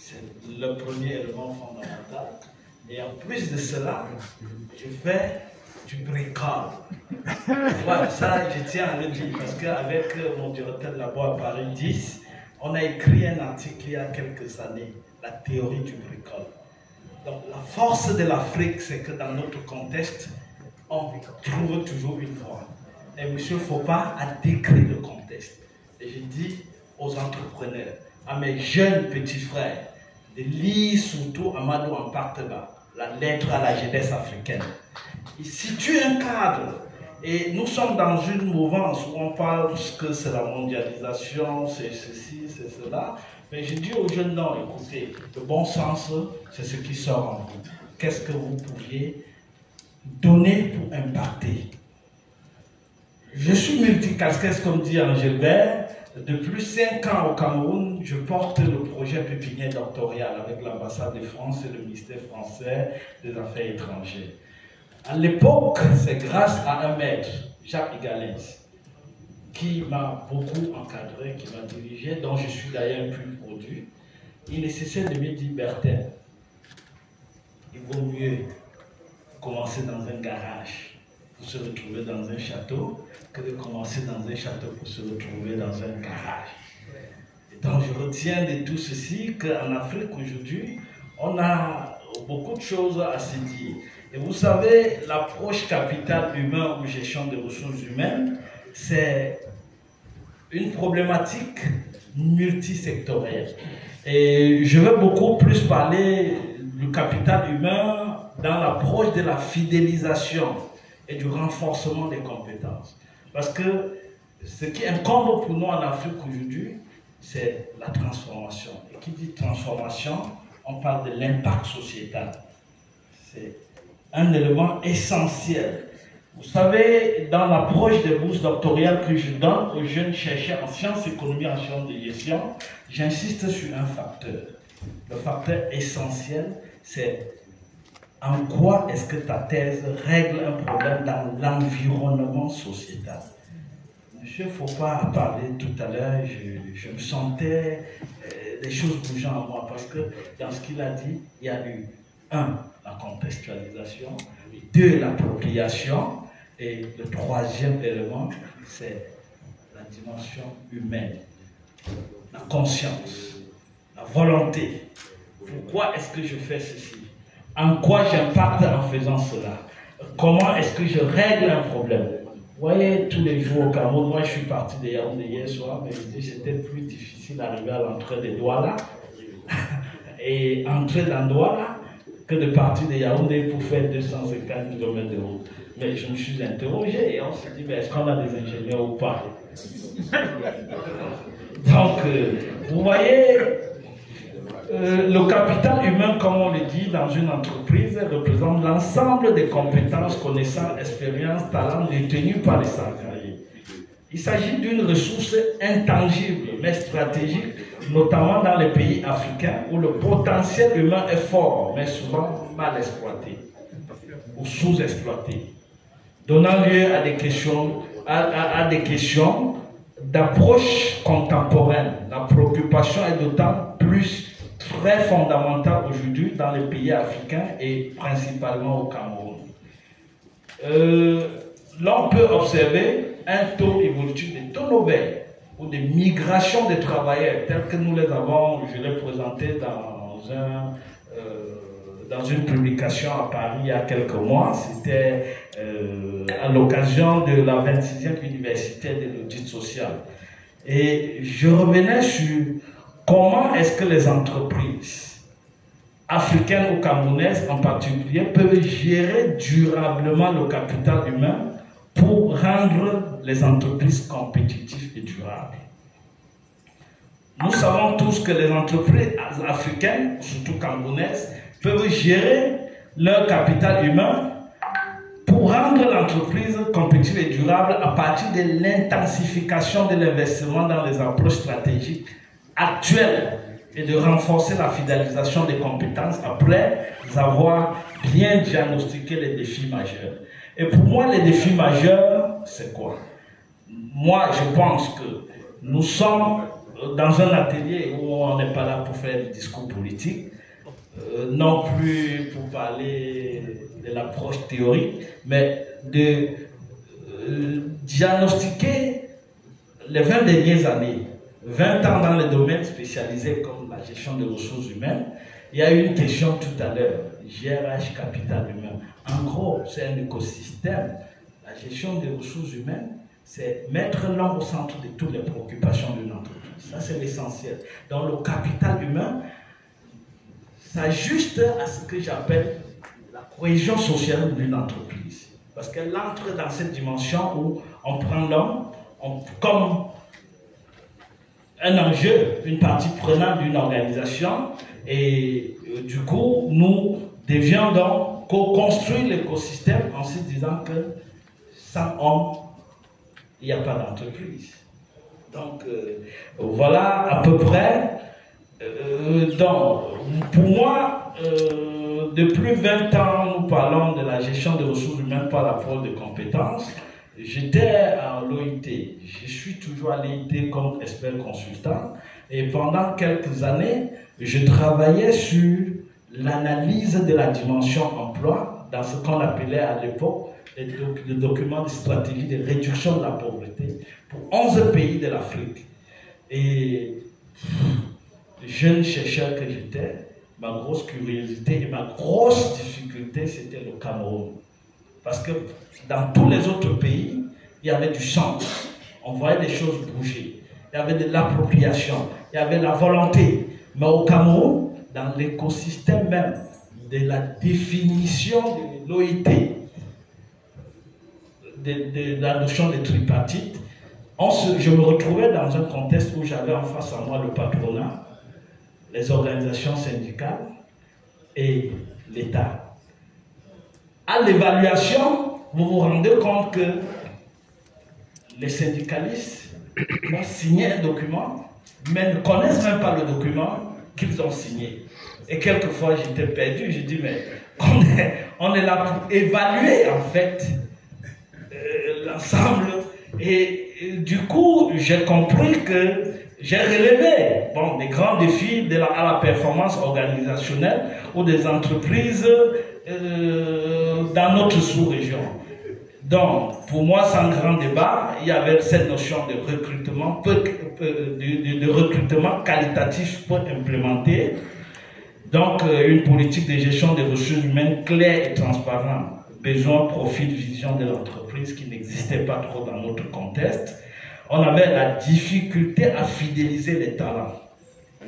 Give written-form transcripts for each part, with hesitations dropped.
C'est le premier élément fondamental. Et en plus de cela, je fais du bricole. Ouais, ça, je tiens à le dire parce qu'avec mon directeur de labo à Paris 10, on a écrit un article il y a quelques années, la théorie du bricole. Donc la force de l'Afrique, c'est que dans notre contexte, on trouve toujours une voie. Et M. Fopa a décrit le contexte. Et je dis aux entrepreneurs, à mes jeunes petits frères, de lire surtout Amadou Hampâté-Bâ, la lettre à la jeunesse africaine. Il situe un cadre. Et nous sommes dans une mouvance où on parle que c'est la mondialisation, c'est ceci, c'est cela. Mais je dis aux jeunes, non, écoutez, le bon sens, c'est ce qui sort en vous. Qu'est-ce que vous pouviez donner pour impacter? Je suis multicasquette, comme dit Angélbert. Depuis 5 ans au Cameroun, je porte le projet pépinière doctorale avec l'ambassade de France et le ministère français des Affaires étrangères. À l'époque, c'est grâce à un maître, Jacques Igalens, qui m'a beaucoup encadré, qui m'a dirigé, dont je suis d'ailleurs un pur produit. Il est nécessaire de me dire, Bertin, il vaut mieux commencer dans un garage pour se retrouver dans un château que de commencer dans un château pour se retrouver dans un garage. Et donc je retiens de tout ceci qu'en Afrique aujourd'hui, on a beaucoup de choses à se dire. Et vous savez, l'approche capital humain ou gestion des ressources humaines, c'est une problématique multisectorielle. Et je veux beaucoup plus parler du capital humain dans l'approche de la fidélisation et du renforcement des compétences. Parce que ce qui incombe pour nous en Afrique aujourd'hui, c'est la transformation. Et qui dit transformation, on parle de l'impact sociétal. C'est un élément essentiel. Vous savez, dans l'approche des bourses doctorales que je donne aux jeunes chercheurs en sciences économiques, en sciences de gestion, j'insiste sur un facteur. Le facteur essentiel, c'est en quoi est-ce que ta thèse règle un problème dans l'environnement sociétal. Monsieur Fopa a parlé tout à l'heure, je me sentais des choses bougeant en moi parce que dans ce qu'il a dit, il y a eu 1, la contextualisation, 2, l'appropriation, et le 3e élément, c'est la dimension humaine, la conscience, la volonté. Pourquoi est-ce que je fais ceci? En quoi j'impacte en faisant cela? Comment est-ce que je règle un problème? Vous voyez, tous les jours au Cameroun, moi je suis parti de Yaoundé hier soir, mais c'était plus difficile d'arriver à l'entrée des Douala et entrer dans Douala que de partir de Yaoundé pour faire 250 km de route. Mais je me suis interrogé et on s'est dit, est-ce qu'on a des ingénieurs ou pas? Donc, vous voyez, le capital humain, comme on le dit dans une entreprise, représente l'ensemble des compétences, connaissances, expériences, talents détenus par les salariés. Il s'agit d'une ressource intangible mais stratégique, notamment dans les pays africains où le potentiel humain est fort mais souvent mal exploité ou sous-exploité, donnant lieu à des questions, d'approche contemporaine. La préoccupation est d'autant plus très fondamentale aujourd'hui dans les pays africains et principalement au Cameroun. L'on peut observer un taux évolutif de turnover ou de migration des travailleurs tels que nous les avons, je l'ai présenté dans une publication à Paris il y a quelques mois. C'était à l'occasion de la 26e université de l'audit social. Et je revenais sur comment est-ce que les entreprises africaines ou camerounaises en particulier peuvent gérer durablement le capital humain pour rendre les entreprises compétitives et durables. Nous savons tous que les entreprises africaines, surtout camerounaises, peuvent gérer leur capital humain pour rendre l'entreprise compétitive et durable à partir de l'intensification de l'investissement dans les approches stratégiques actuelles et de renforcer la fidélisation des compétences après avoir bien diagnostiqué les défis majeurs. Et pour moi, les défis majeurs, c'est quoi? Moi, je pense que nous sommes dans un atelier où on n'est pas là pour faire du discours politique, non plus pour parler de l'approche théorique, mais de diagnostiquer les 20 dernières années, 20 ans dans le domaine spécialisé comme la gestion des ressources humaines. Il y a eu une question tout à l'heure, GRH capital humain. En gros, c'est un écosystème. La gestion des ressources humaines, c'est mettre l'homme au centre de toutes les préoccupations d'une entreprise. Ça, c'est l'essentiel. Donc, le capital humain s'ajuste à ce que j'appelle la cohésion sociale d'une entreprise. Parce qu'elle entre dans cette dimension où on prend l'homme comme un enjeu, une partie prenante d'une organisation, et du coup, nous devions donc co-construire l'écosystème en se disant que sans homme, il n'y a pas d'entreprise. Donc, voilà à peu près. Donc, pour moi, depuis 20 ans, nous parlons de la gestion des ressources humaines par l'apport de compétences. J'étais à l'OIT, je suis toujours à l'OIT comme expert consultant, et pendant quelques années, je travaillais sur l'analyse de la dimension emploi dans ce qu'on appelait à l'époque le document de stratégie de réduction de la pauvreté pour 11 pays de l'Afrique. Et jeune chercheur que j'étais, ma grosse curiosité et ma grosse difficulté, c'était le Cameroun. Parce que dans tous les autres pays, il y avait du sens. On voyait des choses bouger. Il y avait de l'appropriation. Il y avait la volonté. Mais au Cameroun, dans l'écosystème même de la définition de l'OIT, de la notion de tripartite, je me retrouvais dans un contexte où j'avais en face à moi le patronat, les organisations syndicales et l'État. À l'évaluation, vous vous rendez compte que les syndicalistes ont signé un document, mais ne connaissent même pas le document qu'ils ont signé. Et quelquefois, j'étais perdu. Je dis, mais on est là pour évaluer, en fait, l'ensemble. Et du coup, j'ai compris que j'ai relevé des grands défis à la performance organisationnelle ou des entreprises dans notre sous-région. Donc, pour moi, sans grand débat, il y avait cette notion de recrutement, de recrutement qualitatif peu implémenté. Donc, une politique de gestion des ressources humaines claire et transparente. Besoin, profil, vision de l'entreprise qui n'existait pas trop dans notre contexte. On avait la difficulté à fidéliser les talents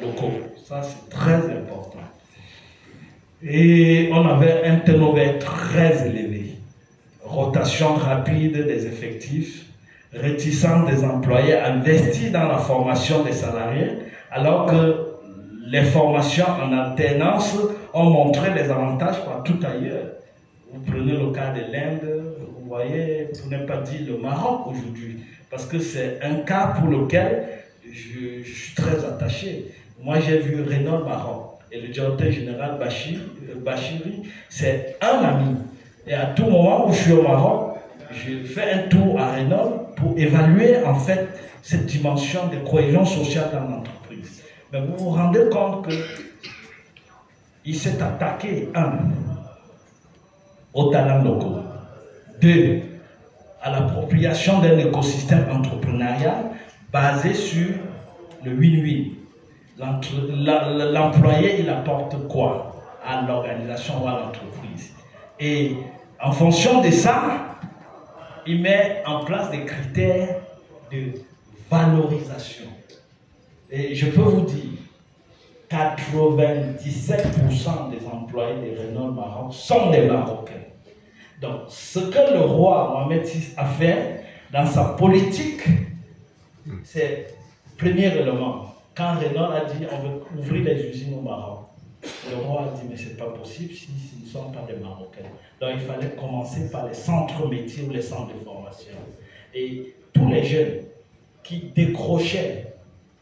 locaux. Ça, c'est très important. Et on avait un turnover très élevé. Rotation rapide des effectifs, réticence des employés à investir dans la formation des salariés, alors que les formations en alternance ont montré les avantages partout ailleurs. Vous prenez le cas de l'Inde, vous voyez, pour ne pas dire le Maroc aujourd'hui, parce que c'est un cas pour lequel je suis très attaché. Moi, j'ai vu Renault Maroc, et le directeur général Bachiri, c'est un ami. Et à tout moment où je suis au Maroc, je fais un tour à Renault pour évaluer en fait cette dimension de cohésion sociale dans l'entreprise. Mais vous vous rendez compte qu'il s'est attaqué, aux talents locaux, 2, à l'appropriation d'un écosystème entrepreneurial basé sur le win-win. L'employé, il apporte quoi à l'organisation ou à l'entreprise? Et en fonction de ça, il met en place des critères de valorisation. Et je peux vous dire, 97% des employés de Renault Maroc sont des Marocains. Donc, ce que le roi Mohamed VI a fait dans sa politique, c'est le premier élément. Quand Renault a dit on veut ouvrir les usines au Maroc, le roi a dit mais c'est pas possible si ce ne sont pas des Marocains. Donc, il fallait commencer par les centres métiers ou les centres de formation. Et tous les jeunes qui décrochaient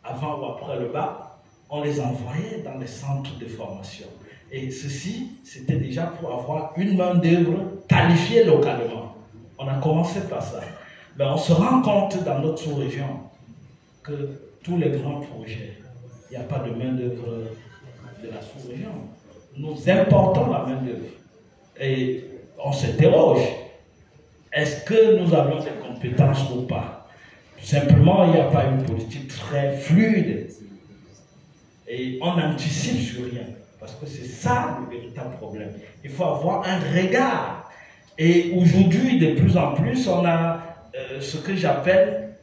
avant ou après le bac, on les envoyait dans les centres de formation. Et ceci, c'était déjà pour avoir une main-d'œuvre qualifiée localement. On a commencé par ça. Mais on se rend compte dans notre sous-région que tous les grands projets, il n'y a pas de main-d'œuvre de la sous-région. Nous importons la main-d'œuvre. Et on s'interroge, est-ce que nous avons des compétences ou pas? Simplement, il n'y a pas une politique très fluide. Et on n'anticipe sur rien. Parce que c'est ça le véritable problème. Il faut avoir un regard. Et aujourd'hui, de plus en plus, on a ce que j'appelle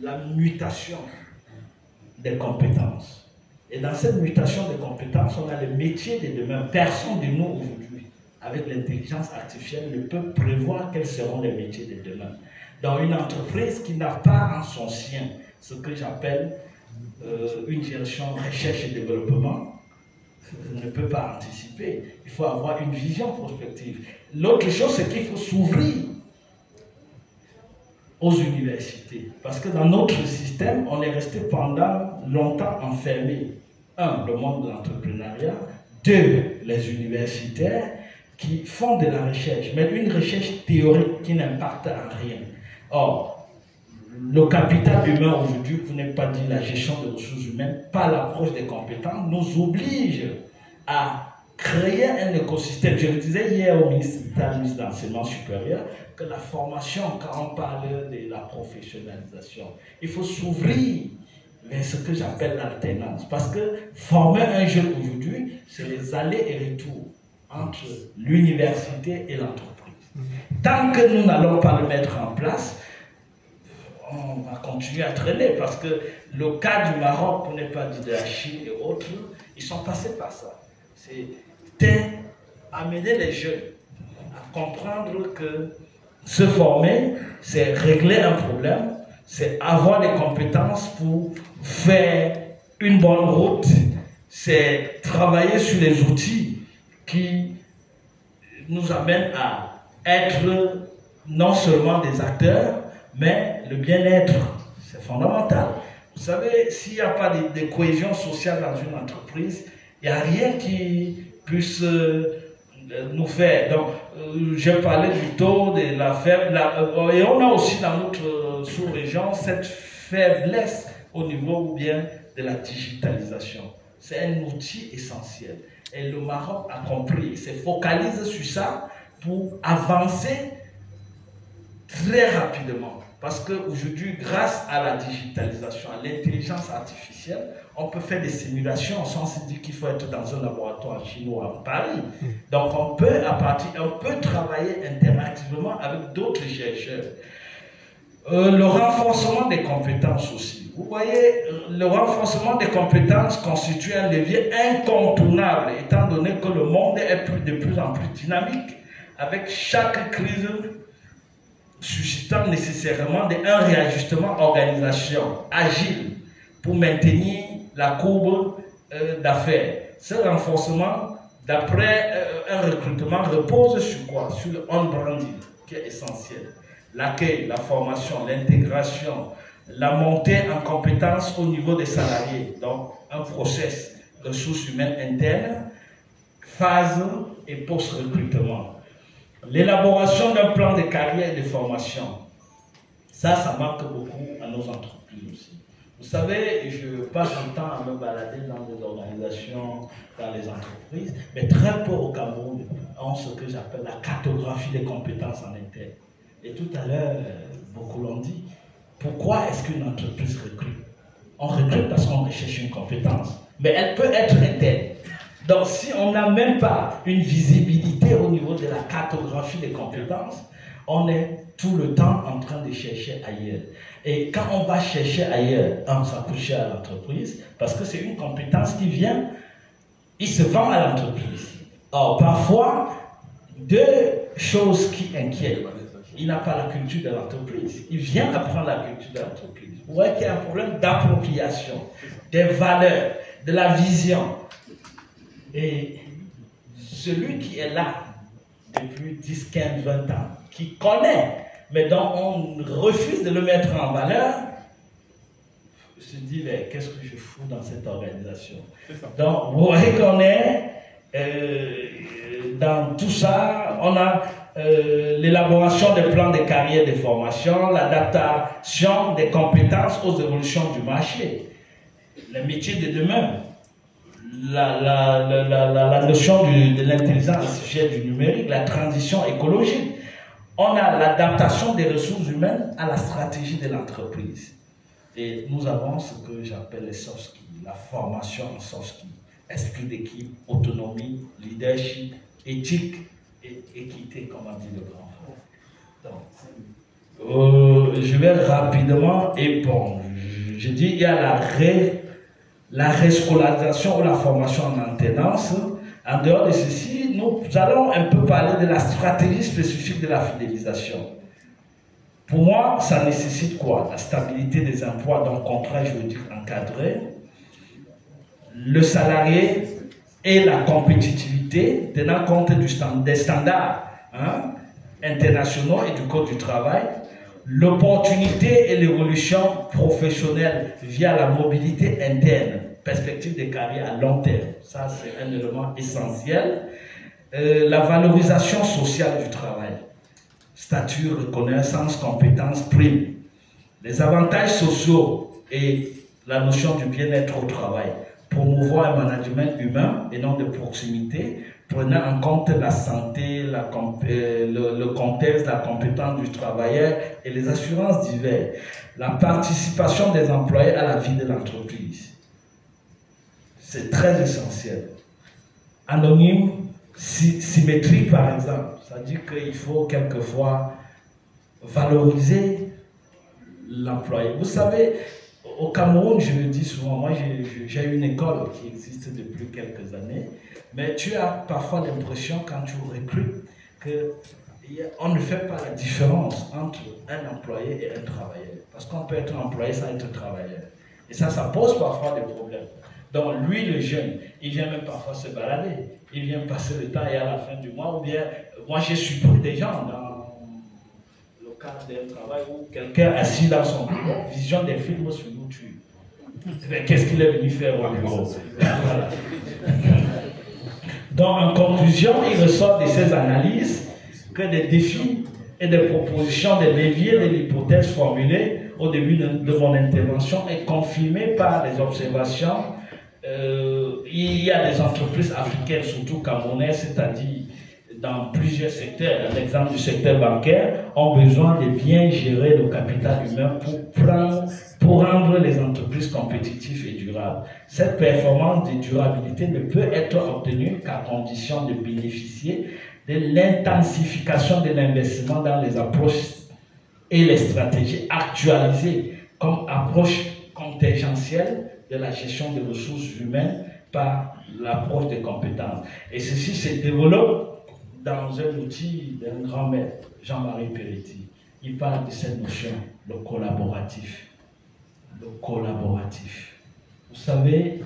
la mutation des compétences. Et dans cette mutation des compétences, on a les métiers de demain. Personne de nous aujourd'hui, avec l'intelligence artificielle, ne peut prévoir quels seront les métiers de demain. Dans une entreprise qui n'a pas en son sein ce que j'appelle une direction recherche et développement, ne peut pas anticiper. Il faut avoir une vision prospective. L'autre chose, c'est qu'il faut s'ouvrir aux universités. Parce que dans notre système, on est resté pendant longtemps enfermé. Un, le monde de l'entrepreneuriat. Deux, les universitaires qui font de la recherche, mais une recherche théorique qui n'impacte en rien. Or, le capital humain aujourd'hui, pour ne pas dire la gestion des ressources humaines, par l'approche des compétences, nous oblige à créer un écosystème. Je le disais hier au ministre de l'Enseignement supérieur, que la formation, quand on parle de la professionnalisation, il faut s'ouvrir vers ce que j'appelle l'alternance. Parce que former un jeune aujourd'hui, c'est les allers et retours entre l'université et l'entreprise. Tant que nous n'allons pas le mettre en place, on va continuer à traîner. Parce que le cas du Maroc, pour ne pas dire de la Chine et autres, ils sont passés par ça. C'était amener les jeunes à comprendre que se former, c'est régler un problème, c'est avoir des compétences pour faire une bonne route, c'est travailler sur les outils qui nous amènent à être non seulement des acteurs, mais le bien-être, c'est fondamental. Vous savez, s'il n'y a pas de cohésion sociale dans une entreprise, il n'y a rien qui puisse nous faire. Donc, j'ai parlé du taux de la faible. Et on a aussi dans notre sous-région cette faiblesse au niveau bien de la digitalisation. C'est un outil essentiel. Et le Maroc a compris, il s'est focalisé sur ça pour avancer très rapidement. Parce qu'aujourd'hui, grâce à la digitalisation, à l'intelligence artificielle, on peut faire des simulations sans se dire qu'il faut être dans un laboratoire chinois à Paris. Donc on peut travailler interactivement avec d'autres chercheurs. Le renforcement des compétences aussi. Vous voyez, le renforcement des compétences constitue un levier incontournable, étant donné que le monde est de plus en plus dynamique, avec chaque crise suscitant nécessairement un réajustement organisation agile pour maintenir la courbe d'affaires. Ce renforcement, d'après un recrutement, repose sur quoi? Sur le on-branding, qui est essentiel. L'accueil, la formation, l'intégration, la montée en compétences au niveau des salariés. Donc, un process ressources humaines internes, phase et post-recrutement. L'élaboration d'un plan de carrière et de formation. Ça marque beaucoup à nos entreprises aussi. Vous savez, je passe mon temps à me balader dans des organisations, dans les entreprises, mais très peu au Cameroun ont ce que j'appelle la cartographie des compétences en interne. Et tout à l'heure, beaucoup l'ont dit. Pourquoi est-ce qu'une entreprise recrute? On recrute parce qu'on recherche une compétence, mais elle peut être interne. Donc si on n'a même pas une visibilité au niveau de la cartographie des compétences, on est tout le temps en train de chercher ailleurs. Et quand on va chercher ailleurs, on s'accroche à l'entreprise, parce que c'est une compétence qui vient, il se vend à l'entreprise. Or, parfois, deux choses qui inquiètent. Il n'a pas la culture de l'entreprise. Il vient apprendre la culture de l'entreprise. Vous voyez qu'il y a un problème d'appropriation, des valeurs, de la vision. Et celui qui est là depuis 10, 15, 20 ans, qui connaît, mais dont on refuse de le mettre en valeur, se dit, mais qu'est-ce que je fous dans cette organisation? Donc, vous voyez qu'on est dans tout ça, on a l'élaboration des plans de carrière et de formation, l'adaptation des compétences aux évolutions du marché, les métiers de demain, la notion de l'intelligence artificielle, du numérique, la transition écologique. On a l'adaptation des ressources humaines à la stratégie de l'entreprise. Et nous avons ce que j'appelle les soft skills, la formation en soft skills, esprit d'équipe, autonomie, leadership, éthique et équité, comme on dit le grand frère. Je vais rapidement répondre. Je dis il y a la rescolarisation ou la formation en alternance. En dehors de ceci, nous allons un peu parler de la stratégie spécifique de la fidélisation. Pour moi, ça nécessite quoi? La stabilité des emplois dans le contrat juridique encadré, le salarié et la compétitivité, tenant compte des standards internationaux et du Code du travail, l'opportunité et l'évolution professionnelle via la mobilité interne, perspective de carrière à long terme, ça c'est un élément essentiel, la valorisation sociale du travail, statut, reconnaissance, compétences, primes, les avantages sociaux et la notion du bien-être au travail, promouvoir un management humain et non de proximité, prenant en compte la santé, le contexte, la compétence du travailleur et les assurances diverses, la participation des employés à la vie de l'entreprise. C'est très essentiel. Anonyme, symétrique par exemple, c'est-à-dire qu'il faut quelquefois valoriser l'employé. Vous savez, au Cameroun, je le dis souvent, moi j'ai une école qui existe depuis quelques années, mais tu as parfois l'impression quand tu recrutes qu'on ne fait pas la différence entre un employé et un travailleur. Parce qu'on peut être employé sans être travailleur. Et ça pose parfois des problèmes. Donc lui, le jeune, il vient même parfois se balader. Il vient passer le temps et à la fin du mois, ou bien, moi j'ai surpris des gens dans le cadre d'un travail où quelqu'un assis dans son bureau, vision des films sur YouTube. Qu'est-ce qu'il est venu faire au bureau? Voilà. Donc en conclusion, il ressort de ces analyses que des défis et des propositions, des leviers, de l'hypothèse formulée au début de mon intervention est confirmée par les observations. Il y a des entreprises africaines, surtout camerounaises, c'est-à-dire dans plusieurs secteurs, l'exemple du secteur bancaire, ont besoin de bien gérer le capital humain pour rendre les entreprises compétitives et durables. Cette performance de durabilité ne peut être obtenue qu'à condition de bénéficier de l'intensification de l'investissement dans les approches et les stratégies actualisées comme approche contingentielle de la gestion des ressources humaines par l'approche des compétences. Et ceci se développe dans un outil d'un grand maître, Jean-Marie Peretti. Il parle de cette notion, le collaboratif. Le collaboratif. Vous savez,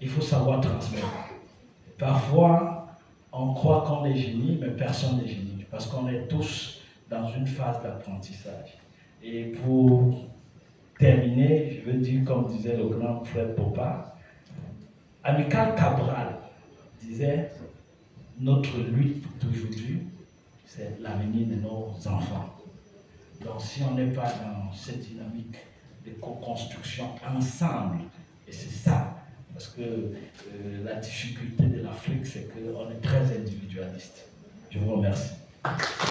il faut savoir transmettre. Parfois, on croit qu'on est génie, mais personne n'est génie, parce qu'on est tous dans une phase d'apprentissage. Et pour terminer, je veux dire, comme disait le grand Fred Poppa, Amical Cabral disait, notre lutte d'aujourd'hui, c'est l'avenir de nos enfants. Donc si on n'est pas dans cette dynamique de co-construction ensemble, et c'est ça, parce que la difficulté de l'Afrique, c'est qu'on est très individualiste. Je vous remercie.